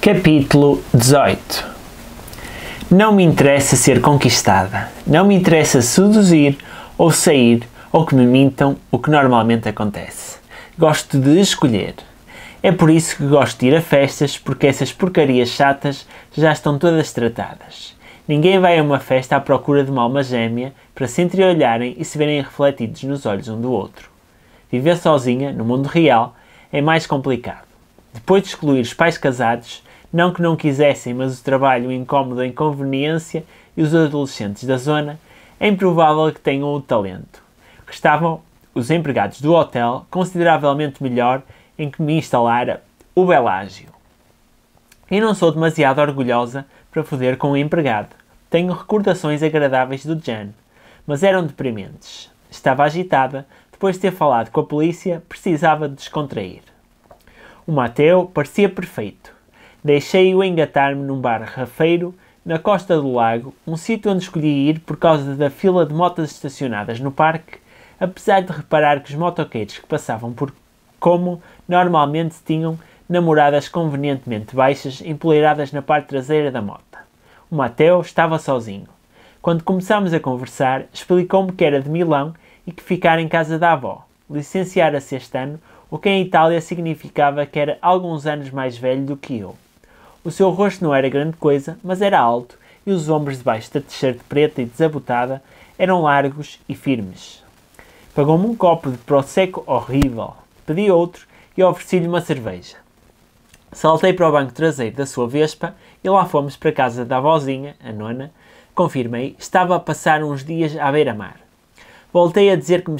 Capítulo 18. Não me interessa ser conquistada, não me interessa seduzir ou sair ou que me mintam, o que normalmente acontece. Gosto de escolher. É por isso que gosto de ir a festas, porque essas porcarias chatas já estão todas tratadas. Ninguém vai a uma festa à procura de uma alma gêmea para se entreolharem e se verem refletidos nos olhos um do outro. Viver sozinha, no mundo real, é mais complicado. Depois de excluir os pais casados, não que não quisessem, mas o trabalho, o incómodo, a inconveniência e os adolescentes da zona, é improvável que tenham o talento. Que estavam os empregados do hotel consideravelmente melhor em que me instalara o Belágio. E não sou demasiado orgulhosa para foder com o empregado. Tenho recordações agradáveis do Jan, mas eram deprimentes. Estava agitada, depois de ter falado com a polícia, precisava de descontrair. O Mateo parecia perfeito. Deixei-o engatar-me num bar rafeiro, na costa do lago, um sítio onde escolhi ir por causa da fila de motas estacionadas no parque, apesar de reparar que os motoqueiros que passavam por como normalmente tinham namoradas convenientemente baixas empoleiradas na parte traseira da mota. O Mateo estava sozinho. Quando começámos a conversar, explicou-me que era de Milão e que ficara em casa da avó. Licenciara-se este ano, o que em Itália significava que era alguns anos mais velho do que eu. O seu rosto não era grande coisa, mas era alto, e os ombros debaixo da t-shirt preta e desabotada eram largos e firmes. Pagou-me um copo de prosecco horrível. Pedi outro e ofereci-lhe uma cerveja. Saltei para o banco traseiro da sua Vespa e lá fomos para a casa da avózinha, a nona. Confirmei, estava a passar uns dias à beira-mar. Voltei a dizer que me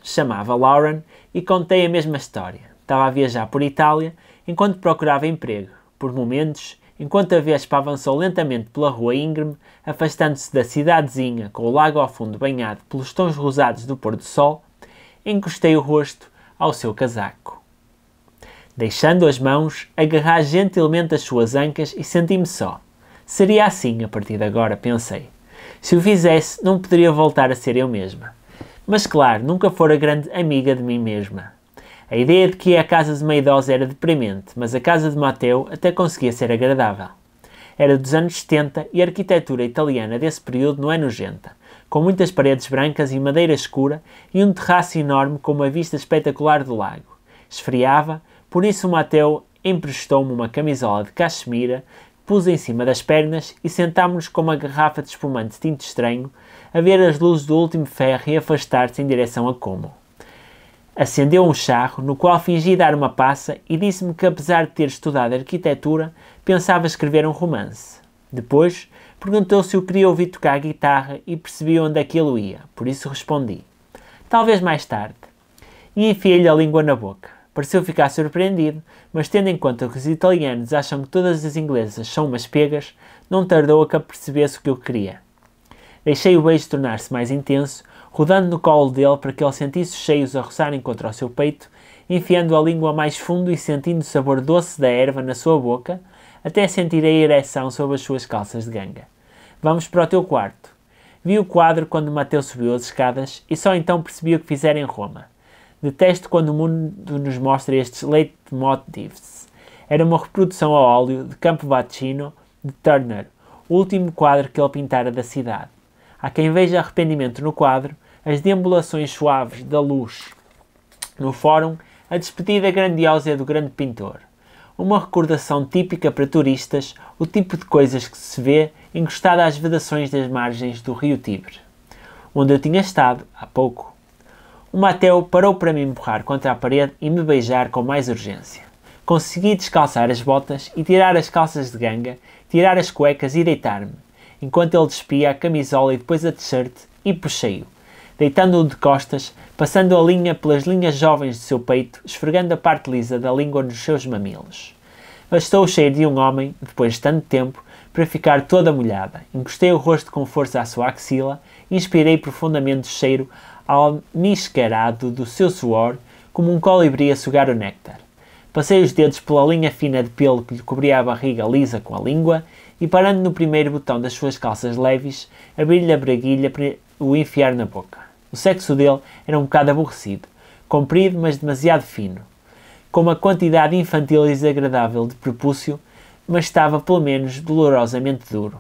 chamava Lauren e contei a mesma história. Estava a viajar por Itália enquanto procurava emprego. Por momentos, enquanto a Vespa avançou lentamente pela rua íngreme, afastando-se da cidadezinha com o lago ao fundo banhado pelos tons rosados do pôr do sol, encostei o rosto ao seu casaco. Deixando as mãos, agarrar gentilmente as suas ancas e senti-me só. Seria assim a partir de agora, pensei. Se o fizesse, não poderia voltar a ser eu mesma. Mas claro, nunca fora grande amiga de mim mesma. A ideia de que ia à casa de uma idosa era deprimente, mas a casa de Mateo até conseguia ser agradável. Era dos anos 70 e a arquitetura italiana desse período não é nojenta, com muitas paredes brancas e madeira escura e um terraço enorme com uma vista espetacular do lago. Esfriava, por isso o Mateo emprestou-me uma camisola de cachemira, pus em cima das pernas e sentámos-nos com uma garrafa de espumante tinto estranho a ver as luzes do último ferro e afastar-se em direção a Como. Acendeu um charro, no qual fingi dar uma passa e disse-me que, apesar de ter estudado arquitetura, pensava escrever um romance. Depois, perguntou se eu queria ouvir tocar a guitarra e percebi onde aquilo ia, por isso respondi. Talvez mais tarde. E enfiei-lhe a língua na boca. Pareceu ficar surpreendido, mas tendo em conta que os italianos acham que todas as inglesas são umas pegas, não tardou a que percebesse o que eu queria. Deixei o beijo tornar-se mais intenso, rodando no colo dele para que ele sentisse os seios a roçarem contra o seu peito, enfiando a língua mais fundo e sentindo o sabor doce da erva na sua boca, até sentir a ereção sob as suas calças de ganga. Vamos para o teu quarto. Vi o quadro quando Mateo subiu as escadas e só então percebi o que fizeram em Roma. Detesto quando o mundo nos mostra estes leitmotivs. Era uma reprodução a óleo de Campo Vaccino de Turner, o último quadro que ele pintara da cidade. Há quem veja arrependimento no quadro, as deambulações suaves da luz no fórum, a despedida grandiosa do grande pintor. Uma recordação típica para turistas, o tipo de coisas que se vê encostada às vedações das margens do rio Tibre, onde eu tinha estado há pouco. O Mateo parou para me empurrar contra a parede e me beijar com mais urgência. Consegui descalçar as botas e tirar as calças de ganga, tirar as cuecas e deitar-me, enquanto ele despia a camisola e depois a t-shirt, e puxei-o, deitando-o de costas, passando a linha pelas linhas jovens do seu peito, esfregando a parte lisa da língua nos seus mamilos. Bastou o cheiro de um homem, depois de tanto tempo, para ficar toda molhada. Encostei o rosto com força à sua axila, inspirei profundamente o cheiro almiscarado do seu suor, como um colibri a sugar o néctar. Passei os dedos pela linha fina de pelo que lhe cobria a barriga lisa com a língua e, parando no primeiro botão das suas calças leves, abri-lhe a braguilha para o enfiar na boca. O sexo dele era um bocado aborrecido, comprido mas demasiado fino, com uma quantidade infantil e desagradável de prepúcio, mas estava pelo menos dolorosamente duro.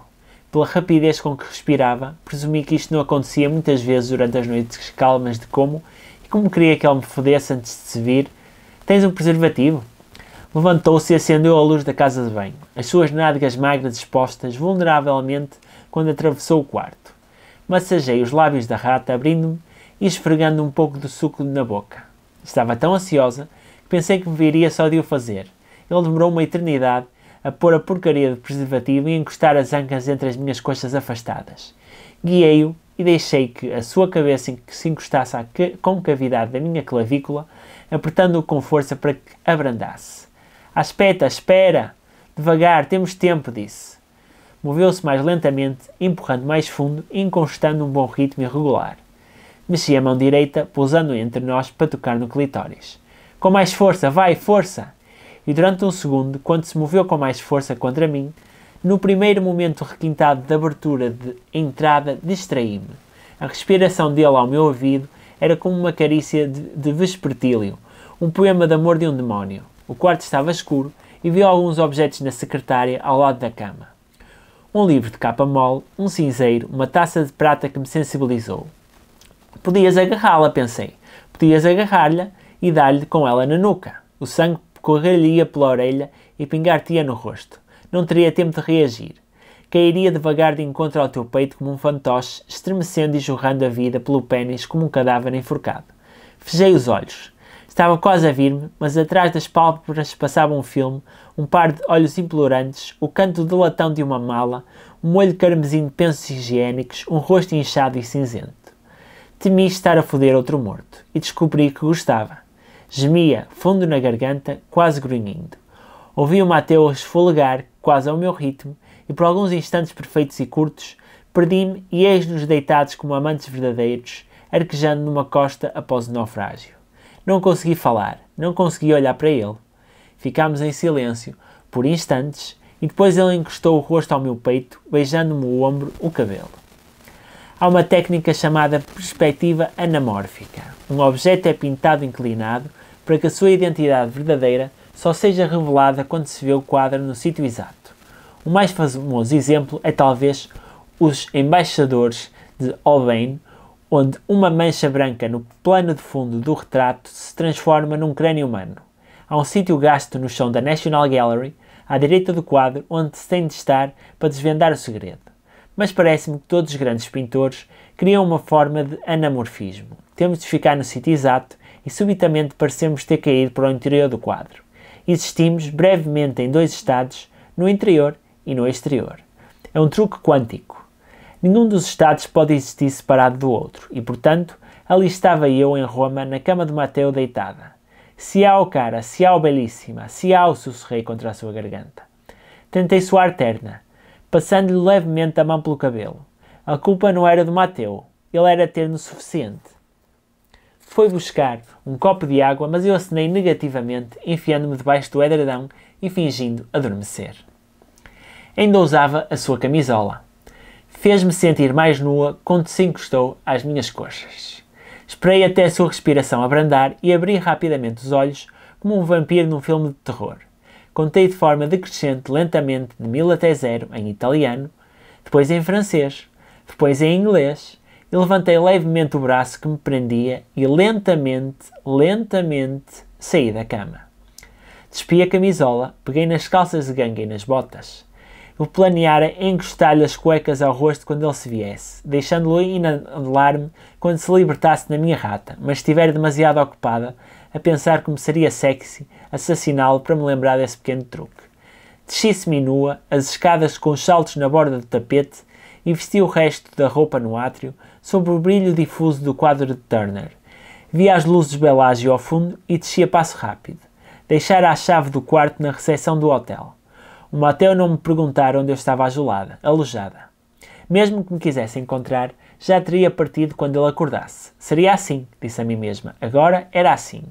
Pela rapidez com que respirava, presumi que isto não acontecia muitas vezes durante as noites calmas de como, e como queria que ele me fodesse antes de se vir. Tens um preservativo? Levantou-se e acendeu a luz da casa de banho, as suas nádegas magras expostas vulneravelmente quando atravessou o quarto. Massagei os lábios da rata, abrindo-me e esfregando um pouco do suco na boca. Estava tão ansiosa que pensei que me viria só de o fazer. Ele demorou uma eternidade a pôr a porcaria de preservativo e encostar as ancas entre as minhas coxas afastadas. Guiei-o e deixei que a sua cabeça se encostasse à concavidade da minha clavícula, apertando-o com força para que abrandasse. Aspeta, espera! Devagar, temos tempo, disse. Moveu-se mais lentamente, empurrando mais fundo e encostando um bom ritmo irregular. Mexi a mão direita, pousando entre nós para tocar no clitóris. Com mais força, vai, força! E durante um segundo, quando se moveu com mais força contra mim, no primeiro momento requintado de abertura de entrada, distraí-me. A respiração dele ao meu ouvido era como uma carícia de vespertílio, um poema de amor de um demónio. O quarto estava escuro e vi alguns objetos na secretária ao lado da cama. Um livro de capa mole, um cinzeiro, uma taça de prata que me sensibilizou. Podias agarrá-la, pensei. Podias agarrar-lhe e dar-lhe com ela na nuca. O sangue correr-lhe-ia pela orelha e pingar-te-ia no rosto. Não teria tempo de reagir. Cairia devagar de encontro ao teu peito como um fantoche, estremecendo e jorrando a vida pelo pênis como um cadáver enforcado. Fechei os olhos. Estava quase a vir-me, mas atrás das pálpebras passava um filme, um par de olhos implorantes, o canto de latão de uma mala, um molho carmesim de pensos higiênicos, um rosto inchado e cinzento. Temi estar a foder outro morto, e descobri que gostava. Gemia, fundo na garganta, quase grunhindo. Ouvi o Mateu esfolegar, quase ao meu ritmo, e por alguns instantes perfeitos e curtos, perdi-me e eis-nos deitados como amantes verdadeiros, arquejando numa costa após o naufrágio. Não consegui falar, não consegui olhar para ele. Ficámos em silêncio, por instantes, e depois ele encostou o rosto ao meu peito, beijando-me o ombro, o cabelo. Há uma técnica chamada perspectiva anamórfica. Um objeto é pintado inclinado para que a sua identidade verdadeira só seja revelada quando se vê o quadro no sítio exato. O mais famoso exemplo é talvez Os Embaixadores de Holbein, onde uma mancha branca no plano de fundo do retrato se transforma num crânio humano. Há um sítio gasto no chão da National Gallery, à direita do quadro, onde se tem de estar para desvendar o segredo. Mas parece-me que todos os grandes pintores criam uma forma de anamorfismo. Temos de ficar no sítio exato e subitamente parecemos ter caído para o interior do quadro. Existimos brevemente em dois estados, no interior e no exterior. É um truque quântico. Nenhum dos estados pode existir separado do outro e, portanto, ali estava eu em Roma, na cama de Mateu deitada. Ciao, cara, ciao, belíssima, ciao, sussurrei contra a sua garganta. Tentei soar terna, passando-lhe levemente a mão pelo cabelo. A culpa não era do Mateu, ele era terno o suficiente. Foi buscar um copo de água, mas eu acenei negativamente, enfiando-me debaixo do edredão e fingindo adormecer. Ainda usava a sua camisola. Fez-me sentir mais nua quando se encostou às minhas coxas. Esperei até a sua respiração abrandar e abri rapidamente os olhos como um vampiro num filme de terror. Contei de forma decrescente lentamente de 1000 até 0 em italiano, depois em francês, depois em inglês, e levantei levemente o braço que me prendia e lentamente saí da cama. Despi a camisola, peguei nas calças de ganga e nas botas. Eu planeara encostar-lhe as cuecas ao rosto quando ele se viesse, deixando-o inalar-me quando se libertasse da minha rata, mas estivera demasiado ocupada a pensar como seria sexy assassiná-lo para me lembrar desse pequeno truque. Desci seminua, as escadas com os saltos na borda do tapete e vesti o resto da roupa no átrio, sob o brilho difuso do quadro de Turner. Vi as luzes Bellagio ao fundo e desci a passo rápido. Deixara a chave do quarto na recepção do hotel. O Mateu não me perguntara onde eu estava alojada. Mesmo que me quisesse encontrar, já teria partido quando ele acordasse. Seria assim, disse a mim mesma. Agora era assim.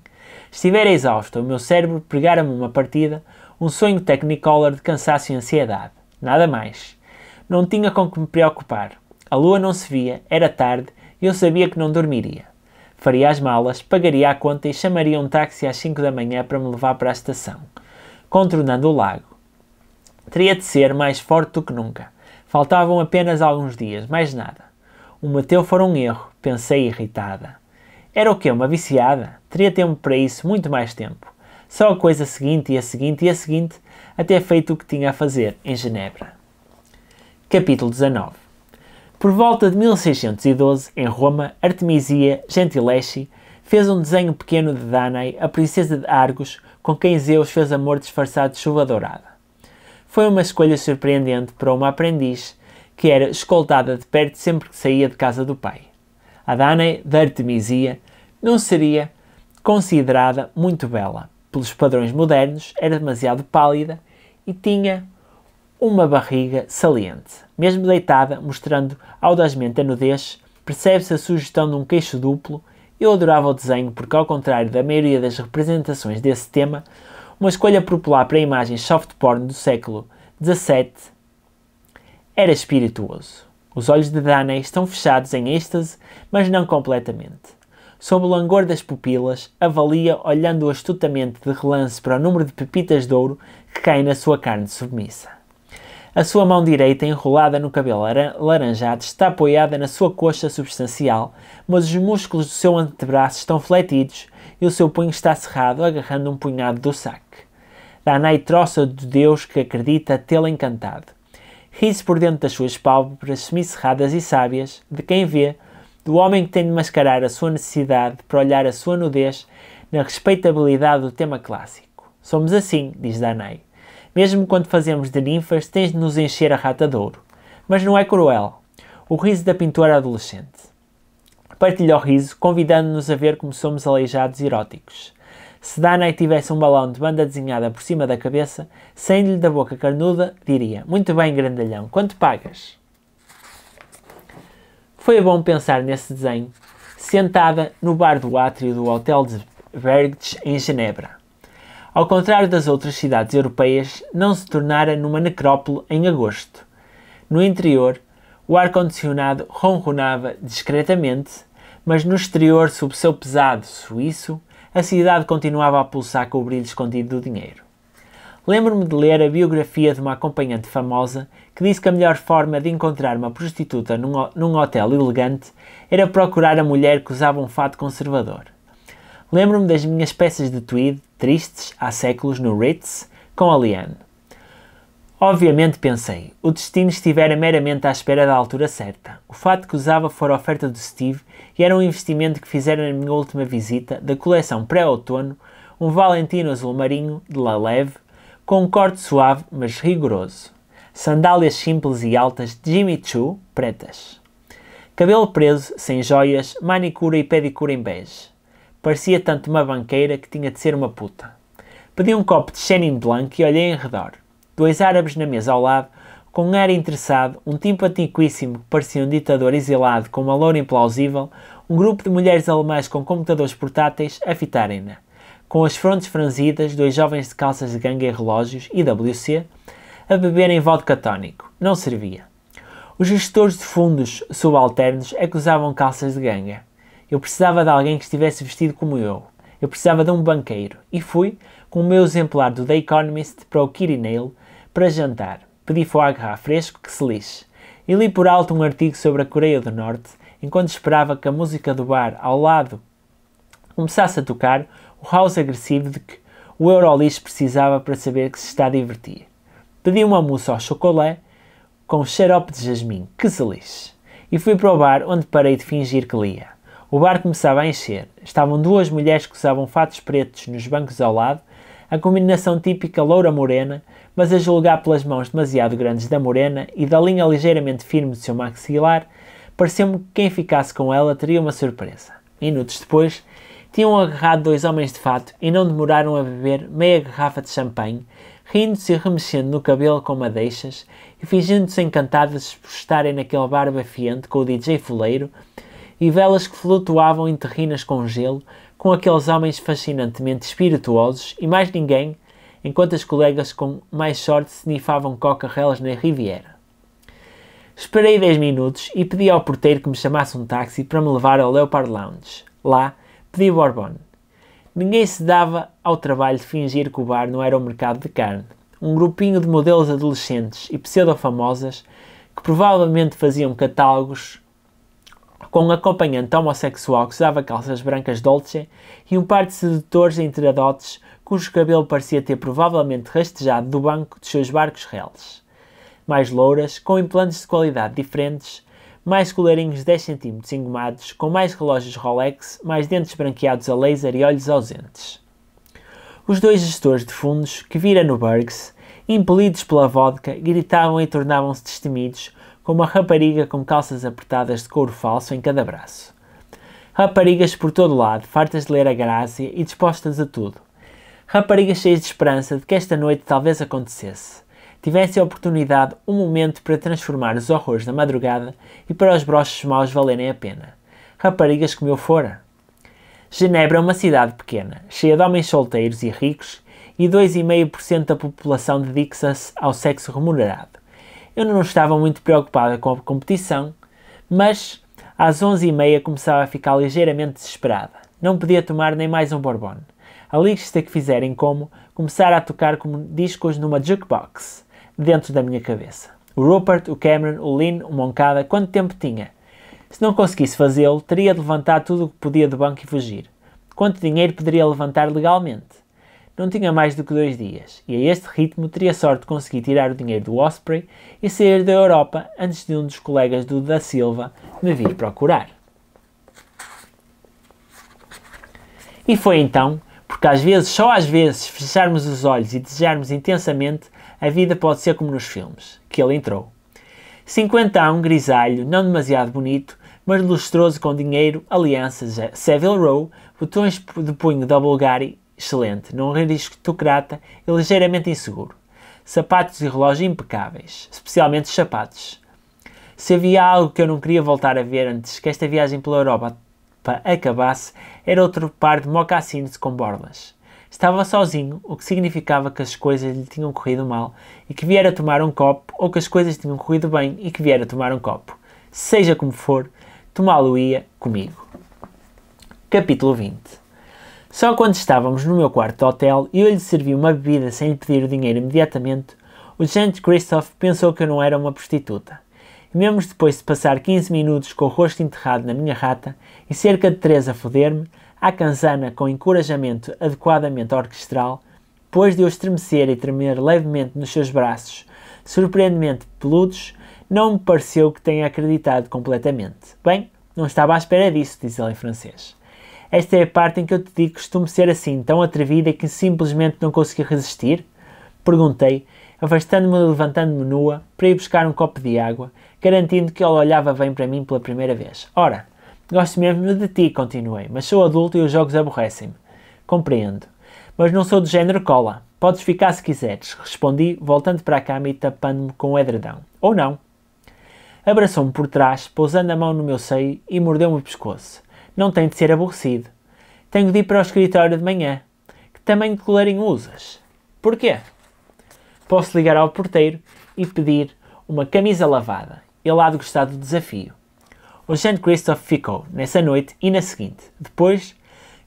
Estivera exausto, o meu cérebro pregara-me uma partida, um sonho technicolor de cansaço e ansiedade. Nada mais. Não tinha com que me preocupar. A lua não se via, era tarde e eu sabia que não dormiria. Faria as malas, pagaria a conta e chamaria um táxi às 5 da manhã para me levar para a estação, contornando o lago. Teria de ser mais forte do que nunca. Faltavam apenas alguns dias, mais nada. O Mateu fora um erro, pensei irritada. Era o quê? Uma viciada? Teria tempo para isso, muito mais tempo. Só a coisa seguinte e a seguinte e a seguinte, até feito o que tinha a fazer em Genebra. Capítulo 19. Por volta de 1612, em Roma, Artemisia Gentileschi fez um desenho pequeno de Danae, a princesa de Argos, com quem Zeus fez amor disfarçado de chuva dourada. Foi uma escolha surpreendente para uma aprendiz que era escoltada de perto sempre que saía de casa do pai. A Danae de Artemisia não seria considerada muito bela. Pelos padrões modernos, era demasiado pálida e tinha uma barriga saliente. Mesmo deitada, mostrando audazmente a nudez, percebe-se a sugestão de um queixo duplo. Eu adorava o desenho porque, ao contrário da maioria das representações desse tema, uma escolha popular para imagens soft porn do século XVII, era espirituoso. Os olhos de Danae estão fechados em êxtase, mas não completamente. Sob o langor das pupilas, avalia olhando astutamente de relance para o número de pepitas de ouro que caem na sua carne submissa. A sua mão direita, enrolada no cabelo laranjado, está apoiada na sua coxa substancial, mas os músculos do seu antebraço estão fletidos e o seu punho está cerrado, agarrando um punhado do saque. Danae troça do Deus que acredita tê-la encantado. Ri-se por dentro das suas pálpebras semicerradas e sábias, de quem vê, do homem que tem de mascarar a sua necessidade para olhar a sua nudez na respeitabilidade do tema clássico. Somos assim, diz Danae. Mesmo quando fazemos de ninfas, tens de nos encher a rata de ouro. Mas não é cruel. O riso da pintora adolescente. Partilha o riso, convidando-nos a ver como somos aleijados e eróticos. Se Danae tivesse um balão de banda desenhada por cima da cabeça, saindo-lhe da boca carnuda, diria: muito bem, grandalhão, quanto pagas? Foi bom pensar nesse desenho, sentada no bar do átrio do Hotel de Verges, em Genebra. Ao contrário das outras cidades europeias, não se tornara numa necrópole em agosto. No interior, o ar-condicionado ronronava discretamente, mas no exterior, sob seu pesado suíço, a cidade continuava a pulsar com o brilho escondido do dinheiro. Lembro-me de ler a biografia de uma acompanhante famosa que disse que a melhor forma de encontrar uma prostituta num hotel elegante era procurar a mulher que usava um fato conservador. Lembro-me das minhas peças de tweed, tristes, há séculos, no Ritz, com a Liane. Obviamente pensei, o destino estivera meramente à espera da altura certa. O fato que usava fora a oferta do Steve e era um investimento que fizera na minha última visita, da coleção pré-outono, um Valentino azul marinho, de La Leve, com um corte suave, mas rigoroso. Sandálias simples e altas de Jimmy Choo, pretas. Cabelo preso, sem joias, manicura e pedicura em bege. Parecia tanto uma banqueira que tinha de ser uma puta. Pedi um copo de Chenin Blanc e olhei em redor. 2 árabes na mesa ao lado, com um ar interessado, um tipo antiquíssimo que parecia um ditador exilado com uma loura implausível, um grupo de mulheres alemãs com computadores portáteis a fitarem-na. Com as frontes franzidas, 2 jovens de calças de ganga e relógios, IWC, a beberem vodka tónico. Não servia. Os gestores de fundos subalternos é que usavam calças de ganga. Eu precisava de alguém que estivesse vestido como eu. Eu precisava de um banqueiro. E fui, com o meu exemplar do The Economist, para o Quirinale para jantar. Pedi foie gras fresco que se lixe. E li por alto um artigo sobre a Coreia do Norte, enquanto esperava que a música do bar ao lado começasse a tocar o house agressivo de que o Eurolix precisava para saber que se está a divertir. Pedi uma mousse ao chocolate com xarope de jasmim, que se lixe. E fui para o bar onde parei de fingir que lia. O bar começava a encher. Estavam 2 mulheres que usavam fatos pretos nos bancos ao lado, a combinação típica loura-morena, mas a julgar pelas mãos demasiado grandes da morena e da linha ligeiramente firme do seu maxilar, pareceu-me que quem ficasse com ela teria uma surpresa. Minutos depois, tinham agarrado 2 homens de fato e não demoraram a beber meia garrafa de champanhe, rindo-se e remexendo no cabelo com madeixas e fingindo-se encantadas por estarem naquele bar bafiante com o DJ Fuleiro e velas que flutuavam em terrinas com gelo, com aqueles homens fascinantemente espirituosos e mais ninguém, enquanto as colegas com mais sorte snifavam coca-relas na Riviera. Esperei 10 minutos e pedi ao porteiro que me chamasse um táxi para me levar ao Leopard Lounge. Lá, pedi bourbon. Ninguém se dava ao trabalho de fingir que o bar não era um mercado de carne. um grupinho de modelos adolescentes e pseudo-famosas que provavelmente faziam catálogos com um acompanhante homossexual que usava calças brancas Dolce e um par de sedutores enteradotes cujo cabelo parecia ter provavelmente rastejado do banco dos seus barcos reles. Mais louras, com implantes de qualidade diferentes, mais colarinhos 10 cm engomados, com mais relógios Rolex, mais dentes branqueados a laser e olhos ausentes. Os dois gestores de fundos, que vira no Burgs, impelidos pela vodka, gritavam e tornavam-se destemidos, com uma rapariga com calças apertadas de couro falso em cada braço. Raparigas por todo lado, fartas de ler a Grácia e dispostas a tudo. Raparigas cheias de esperança de que esta noite talvez acontecesse. Tivesse a oportunidade, um momento para transformar os horrores da madrugada e para os broches maus valerem a pena. Raparigas como eu fora. Genebra é uma cidade pequena, cheia de homens solteiros e ricos, e 2,5% da população dedica-se ao sexo remunerado. Eu não estava muito preocupada com a competição, mas às 11h30 começava a ficar ligeiramente desesperada. Não podia tomar nem mais um bourbon. A lista que fizerem como começar a tocar como discos numa jukebox, dentro da minha cabeça. O Rupert, o Cameron, o Lynn, o Moncada, quanto tempo tinha? Se não conseguisse fazê-lo, teria de levantar tudo o que podia do banco e fugir. Quanto dinheiro poderia levantar legalmente? Não tinha mais do que 2 dias, e a este ritmo teria sorte de conseguir tirar o dinheiro do Osprey e sair da Europa antes de um dos colegas do Da Silva me vir procurar. E foi então, porque às vezes, só às vezes, se fecharmos os olhos e desejarmos intensamente, a vida pode ser como nos filmes, que ele entrou. 50 grisalho, não demasiado bonito, mas lustroso com dinheiro, alianças Savile Row, botões de punho da Bulgari, excelente, num aristocrata e ligeiramente inseguro. Sapatos e relógio impecáveis, especialmente os sapatos. Se havia algo que eu não queria voltar a ver antes que esta viagem pela Europa acabasse, era outro par de mocassins com borlas. Estava sozinho, o que significava que as coisas lhe tinham corrido mal e que viera tomar um copo, ou que as coisas tinham corrido bem e que viera tomar um copo. Seja como for, tomá-lo-ia comigo. Capítulo 20. Só quando estávamos no meu quarto de hotel e eu lhe servi uma bebida sem lhe pedir o dinheiro imediatamente, o Jean Christophe pensou que eu não era uma prostituta. E mesmo depois de passar 15 minutos com o rosto enterrado na minha rata e cerca de 3 a foder-me, à canzana com encorajamento adequadamente orquestral, depois de eu estremecer e tremer levemente nos seus braços, surpreendentemente peludos, não me pareceu que tenha acreditado completamente. Bem, não estava à espera disso, diz ele em francês. Esta é a parte em que eu te digo que costumo ser assim, tão atrevida que simplesmente não consegui resistir? Perguntei, afastando-me e levantando-me nua para ir buscar um copo de água, garantindo que ele olhava bem para mim pela primeira vez. Ora, gosto mesmo de ti, continuei, mas sou adulto e os jogos aborrecem-me. Compreendo. Mas não sou do género cola. Podes ficar se quiseres, respondi, voltando para a cama e tapando-me com o edredão. Ou não. Abraçou-me por trás, pousando a mão no meu seio e mordeu-me o pescoço. Não tem de ser aborrecido. Tenho de ir para o escritório de manhã. Que tamanho de colarinho usas? Porquê? Posso ligar ao porteiro e pedir uma camisa lavada. Ele há de gostar do desafio. O Jean Christophe ficou, nessa noite e na seguinte. Depois,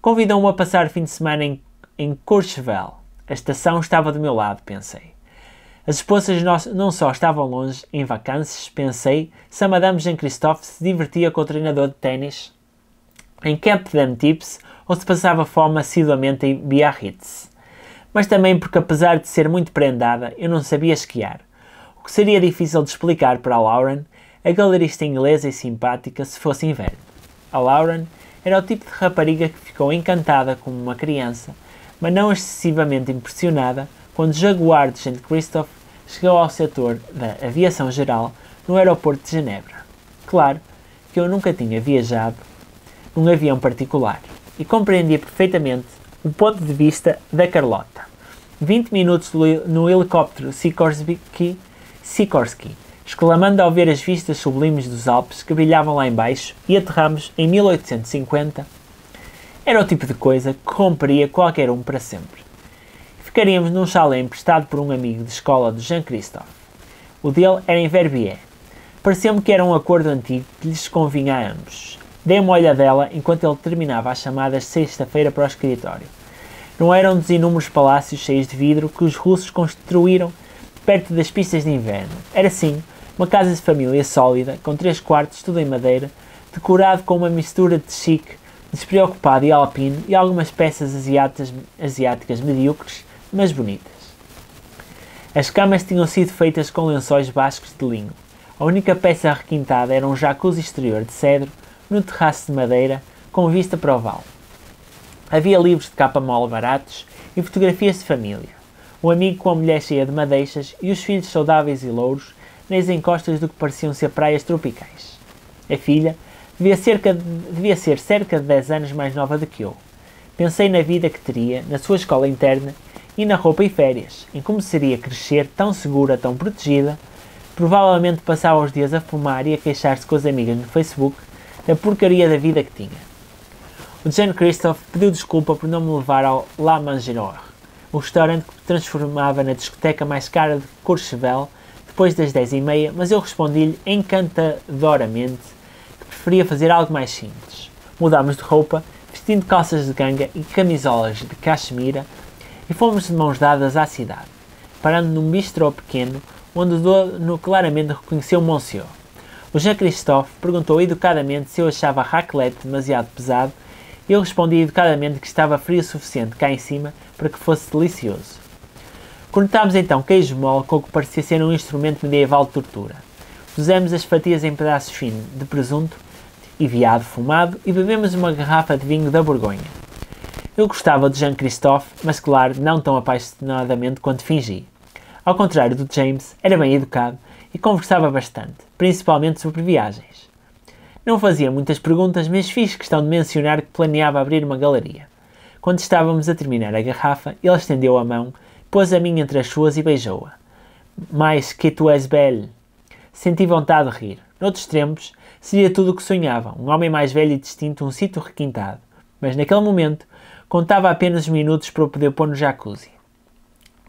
convidou-me a passar o fim de semana em Courchevel. A estação estava do meu lado, pensei. As esposas não só estavam longe, em vacances, pensei, se a Madame Jean Christophe se divertia com o treinador de ténis em Camp d'Antibes ou se passava fome assiduamente em Biarritz. Mas também porque, apesar de ser muito prendada, eu não sabia esquiar, o que seria difícil de explicar para a Lauren, a galerista inglesa e simpática, se fosse inverno. A Lauren era o tipo de rapariga que ficou encantada como uma criança, mas não excessivamente impressionada quando o Jaguar de St. Christophe chegou ao setor da aviação geral no aeroporto de Genebra. Claro que eu nunca tinha viajado num avião particular e compreendia perfeitamente o ponto de vista da Carlota. 20 minutos no helicóptero Sikorsky, exclamando ao ver as vistas sublimes dos Alpes que brilhavam lá embaixo, e aterramos em 1850, era o tipo de coisa que romperia qualquer um para sempre. Ficaríamos num chalé emprestado por um amigo de escola do Jean Christophe. O dele era em Verbier. Pareceu-me que era um acordo antigo que lhes convinha a ambos. Dei uma olhadela enquanto ele terminava as chamadas de sexta-feira para o escritório. Não era um dos inúmeros palácios cheios de vidro que os russos construíram perto das pistas de inverno. Era sim uma casa de família sólida, com 3 quartos, tudo em madeira, decorado com uma mistura de chique, despreocupado e alpino e algumas peças asiáticas medíocres, mas bonitas. As camas tinham sido feitas com lençóis bascos de linho. A única peça requintada era um jacuzzi exterior de cedro, no terraço de madeira, com vista para o vale. Havia livros de capa mole baratos e fotografias de família. Um amigo com a mulher cheia de madeixas e os filhos saudáveis e louros nas encostas do que pareciam ser praias tropicais. A filha devia ser cerca de 10 anos mais nova do que eu. Pensei na vida que teria, na sua escola interna e na roupa e férias, em como seria crescer tão segura, tão protegida. Provavelmente passava os dias a fumar e a queixar-se com as amigas no Facebook da porcaria da vida que tinha. O Jean-Christophe pediu desculpa por não me levar ao La Mangeoire, o restaurante que transformava na discoteca mais cara de Courchevel depois das 10h30, mas eu respondi-lhe encantadoramente que preferia fazer algo mais simples. Mudámos de roupa, vestindo calças de ganga e camisolas de cachemira, e fomos de mãos dadas à cidade, parando num bistrô pequeno, onde o dono claramente reconheceu Monsieur. O Jean-Christophe perguntou educadamente se eu achava a raclette demasiado pesado, e eu respondi educadamente que estava frio o suficiente cá em cima para que fosse delicioso. Cortámos então queijo mole com o que parecia ser um instrumento medieval de tortura. Pusemos as fatias em pedaços finos de presunto e veado fumado e bebemos uma garrafa de vinho da Borgonha. Eu gostava de Jean-Christophe, mas claro, não tão apaixonadamente quanto fingi. Ao contrário do James, era bem educado e conversava bastante, principalmente sobre viagens. Não fazia muitas perguntas, mas fiz questão de mencionar que planeava abrir uma galeria. Quando estávamos a terminar a garrafa, ele estendeu a mão, pôs a minha entre as suas e beijou-a. Mais que tu és belle. Senti vontade de rir. Noutros tempos, seria tudo o que sonhava, um homem mais velho e distinto, um sítio requintado. Mas naquele momento, contava apenas os minutos para o poder pôr no jacuzzi.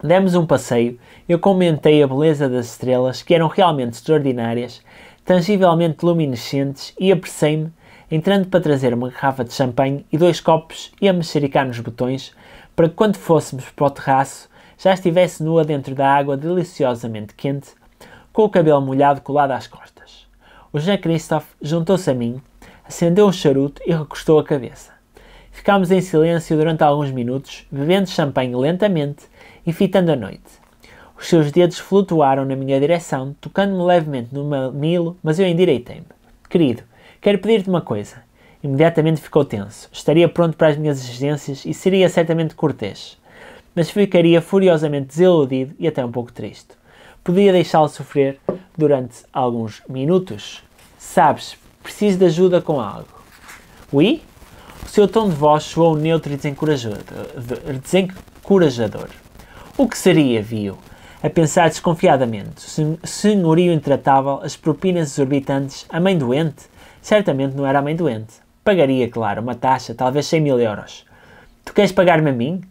Demos um passeio, eu comentei a beleza das estrelas, que eram realmente extraordinárias, tangivelmente luminescentes, e apressei-me, entrando para trazer uma garrafa de champanhe e 2 copos e a mexericar nos botões, para que quando fôssemos para o terraço, já estivesse nua dentro da água deliciosamente quente, com o cabelo molhado colado às costas. O Jean-Christophe juntou-se a mim, acendeu um charuto e recostou a cabeça. Ficámos em silêncio durante alguns minutos, bebendo champanhe lentamente e fitando a noite. Os seus dedos flutuaram na minha direção, tocando-me levemente no mamilo, mas eu endireitei-me. Querido, quero pedir-te uma coisa. Imediatamente ficou tenso. Estaria pronto para as minhas exigências e seria certamente cortês. Mas ficaria furiosamente desiludido e até um pouco triste. Podia deixá-lo sofrer durante alguns minutos. Sabes, preciso de ajuda com algo. Oui? O seu tom de voz soou neutro e desencorajador. O que seria, viu? A pensar desconfiadamente. Senhorio intratável, as propinas exorbitantes, a mãe doente? Certamente não era a mãe doente. Pagaria, claro, uma taxa, talvez 100.000 euros. Tu queres pagar-me a mim?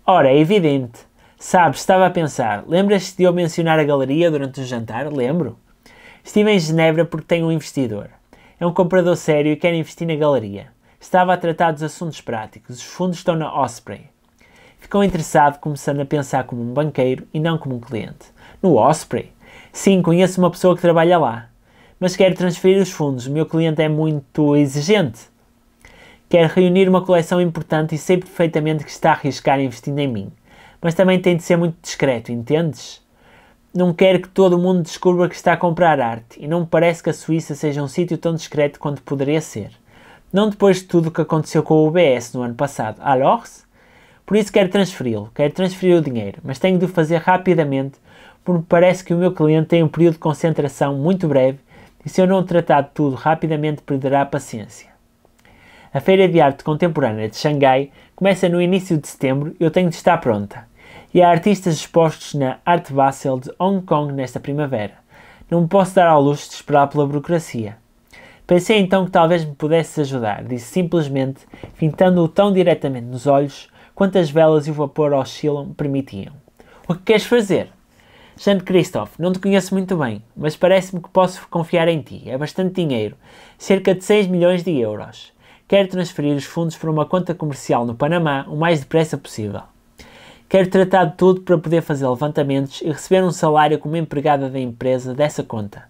Ora, é evidente. Sabes, estava a pensar, lembras-te de eu mencionar a galeria durante o jantar? Lembro. Estive em Genebra porque tenho um investidor. É um comprador sério e quer investir na galeria. Estava a tratar dos assuntos práticos. Os fundos estão na Osprey. Ficou interessado, começando a pensar como um banqueiro e não como um cliente. No Osprey? Sim, conheço uma pessoa que trabalha lá. Mas quero transferir os fundos. O meu cliente é muito exigente. Quero reunir uma coleção importante e sei perfeitamente que está a arriscar investindo em mim. Mas também tem de ser muito discreto, entendes? Não quero que todo o mundo descubra que está a comprar arte, e não me parece que a Suíça seja um sítio tão discreto quanto poderia ser. Não depois de tudo o que aconteceu com o UBS no ano passado. Alors? Por isso quero transferir o dinheiro, mas tenho de o fazer rapidamente, porque me parece que o meu cliente tem um período de concentração muito breve, e se eu não tratar de tudo rapidamente perderá a paciência. A Feira de Arte Contemporânea de Xangai começa no início de setembro e eu tenho de estar pronta. E há artistas expostos na Art Basel de Hong Kong nesta primavera. Não me posso dar ao luxo de esperar pela burocracia. Pensei então que talvez me pudesse ajudar, disse simplesmente, fintando-o tão diretamente nos olhos quanto as velas e o vapor oscilam permitiam. O que queres fazer? Jean-Christophe, não te conheço muito bem, mas parece-me que posso confiar em ti. É bastante dinheiro, cerca de 6 milhões de euros. Quero transferir os fundos para uma conta comercial no Panamá o mais depressa possível. Quero tratar de tudo para poder fazer levantamentos e receber um salário como empregada da empresa dessa conta.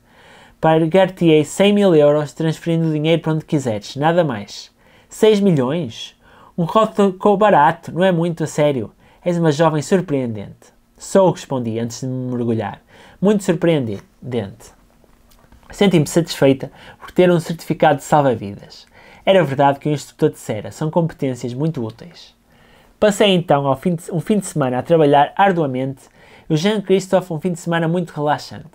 Pagar-te-ei 100 mil euros transferindo o dinheiro para onde quiseres, nada mais. 6 milhões? Um roto barato, não é muito a sério. És uma jovem surpreendente. Sou, respondi antes de me mergulhar. Muito surpreendente. Senti-me satisfeita por ter um certificado de salva-vidas. Era verdade que o instrutor dissera, são competências muito úteis. Passei então um fim de semana a trabalhar arduamente e o Jean-Christophe um fim de semana muito relaxante.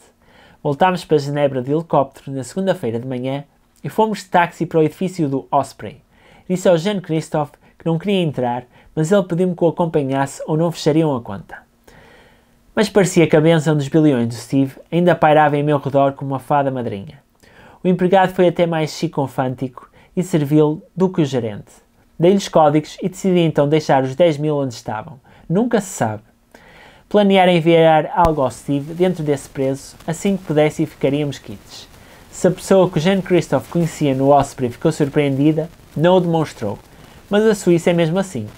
Voltámos para Genebra de helicóptero na segunda-feira de manhã e fomos de táxi para o edifício do Osprey. Disse ao Jean-Christophe que não queria entrar, mas ele pediu-me que o acompanhasse ou não fechariam a conta. Mas parecia que a bênção dos bilhões do Steve ainda pairava em meu redor como uma fada madrinha. O empregado foi até mais chiconfântico e servil do que o gerente. Dei-lhe os códigos e decidi então deixar os 10 mil onde estavam. Nunca se sabe. Planear enviar algo ao Steve dentro desse preço assim que pudesse e ficaríamos quites. Se a pessoa que o Jean-Christophe conhecia no Osprey ficou surpreendida, não o demonstrou. Mas a Suíça é mesmo assim.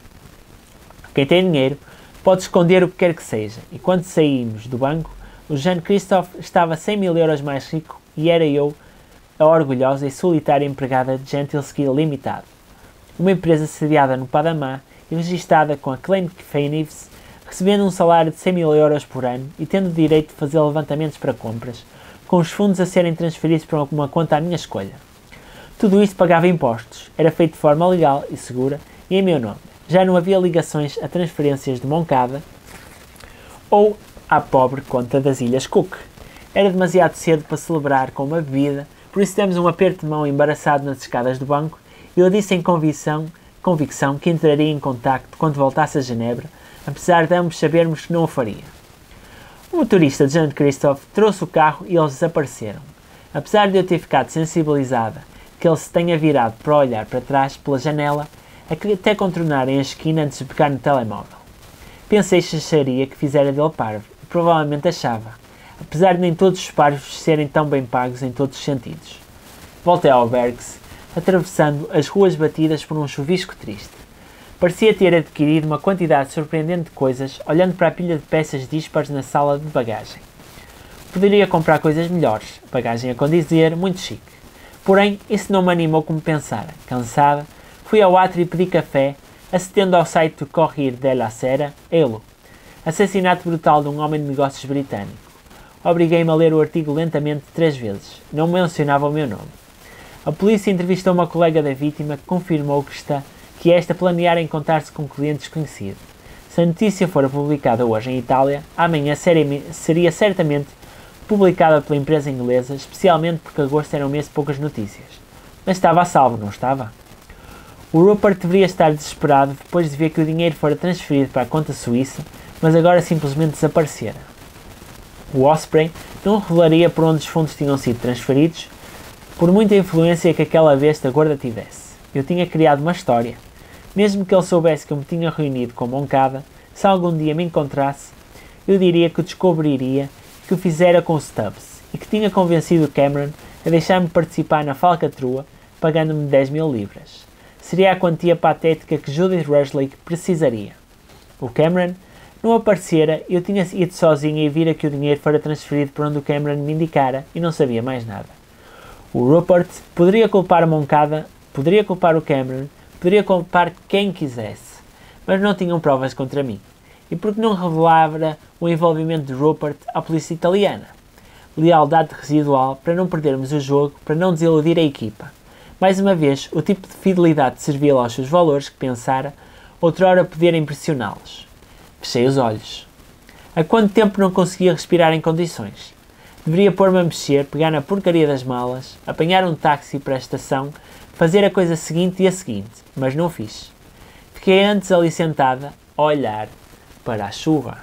Quem tem dinheiro pode esconder o que quer que seja, e quando saímos do banco, o Jean-Christophe estava 100 mil euros mais rico e era eu a orgulhosa e solitária empregada de Gentilski Limited, uma empresa sediada no Panamá e registada com a Klein Fenives, recebendo um salário de 100 mil euros por ano e tendo o direito de fazer levantamentos para compras, com os fundos a serem transferidos para uma conta à minha escolha. Tudo isto pagava impostos, era feito de forma legal e segura e em meu nome. Já não havia ligações a transferências de Moncada ou à pobre conta das Ilhas Cook. Era demasiado cedo para celebrar com uma bebida, por isso demos um aperto de mão embaraçado nas escadas do banco e eu disse em convicção que entraria em contacto quando voltasse a Genebra, apesar de ambos sabermos que não o faria. O motorista de Jean-Christophe trouxe o carro e eles desapareceram. Apesar de eu ter ficado sensibilizada que ele se tenha virado para olhar para trás pela janela, até contornarem a esquina antes de pegar no telemóvel. Pensei que acharia que fizera dele parvo, e provavelmente achava, apesar de nem todos os parvos serem tão bem pagos em todos os sentidos. Voltei ao Bergs, atravessando as ruas batidas por um chuvisco triste. Parecia ter adquirido uma quantidade surpreendente de coisas, olhando para a pilha de peças dispares na sala de bagagem. Poderia comprar coisas melhores, bagagem a condizer, muito chique. Porém, isso não me animou como pensara. Cansada, fui ao átrio e pedi café, acedendo ao site do Corriere della Sera, Elo. Assassinato brutal de um homem de negócios britânico. Obriguei-me a ler o artigo lentamente 3 vezes. Não mencionava o meu nome. A polícia entrevistou uma colega da vítima que confirmou que esta planeara encontrar-se com um cliente desconhecido. Se a notícia for publicada hoje em Itália, amanhã seria certamente publicada pela empresa inglesa, especialmente porque agosto era um mês de poucas notícias. Mas estava a salvo, não estava? O Rupert deveria estar desesperado depois de ver que o dinheiro fora transferido para a conta suíça, mas agora simplesmente desaparecera. O Osprey não revelaria por onde os fundos tinham sido transferidos, por muita influência que aquela besta gorda tivesse. Eu tinha criado uma história. Mesmo que ele soubesse que eu me tinha reunido com Moncada, se algum dia me encontrasse, eu diria que o descobriria que o fizera com o Stubbs e que tinha convencido Cameron a deixar-me participar na falcatrua, pagando-me 10 mil libras. Seria a quantia patética que Judith Rushlick precisaria. O Cameron não aparecera e eu tinha ido sozinha e vira que o dinheiro fora transferido por onde o Cameron me indicara e não sabia mais nada. O Rupert poderia culpar a Moncada, poderia culpar o Cameron, poderia culpar quem quisesse, mas não tinham provas contra mim. E por que não revelava o envolvimento de Rupert à polícia italiana? Lealdade residual para não perdermos o jogo, para não desiludir a equipa. Mais uma vez, o tipo de fidelidade servia aos seus valores que pensara outrora poder impressioná-los. Fechei os olhos. Há quanto tempo não conseguia respirar em condições? Deveria pôr-me a mexer, pegar na porcaria das malas, apanhar um táxi para a estação, fazer a coisa seguinte e a seguinte, mas não fiz. Fiquei antes ali sentada, a olhar para a chuva.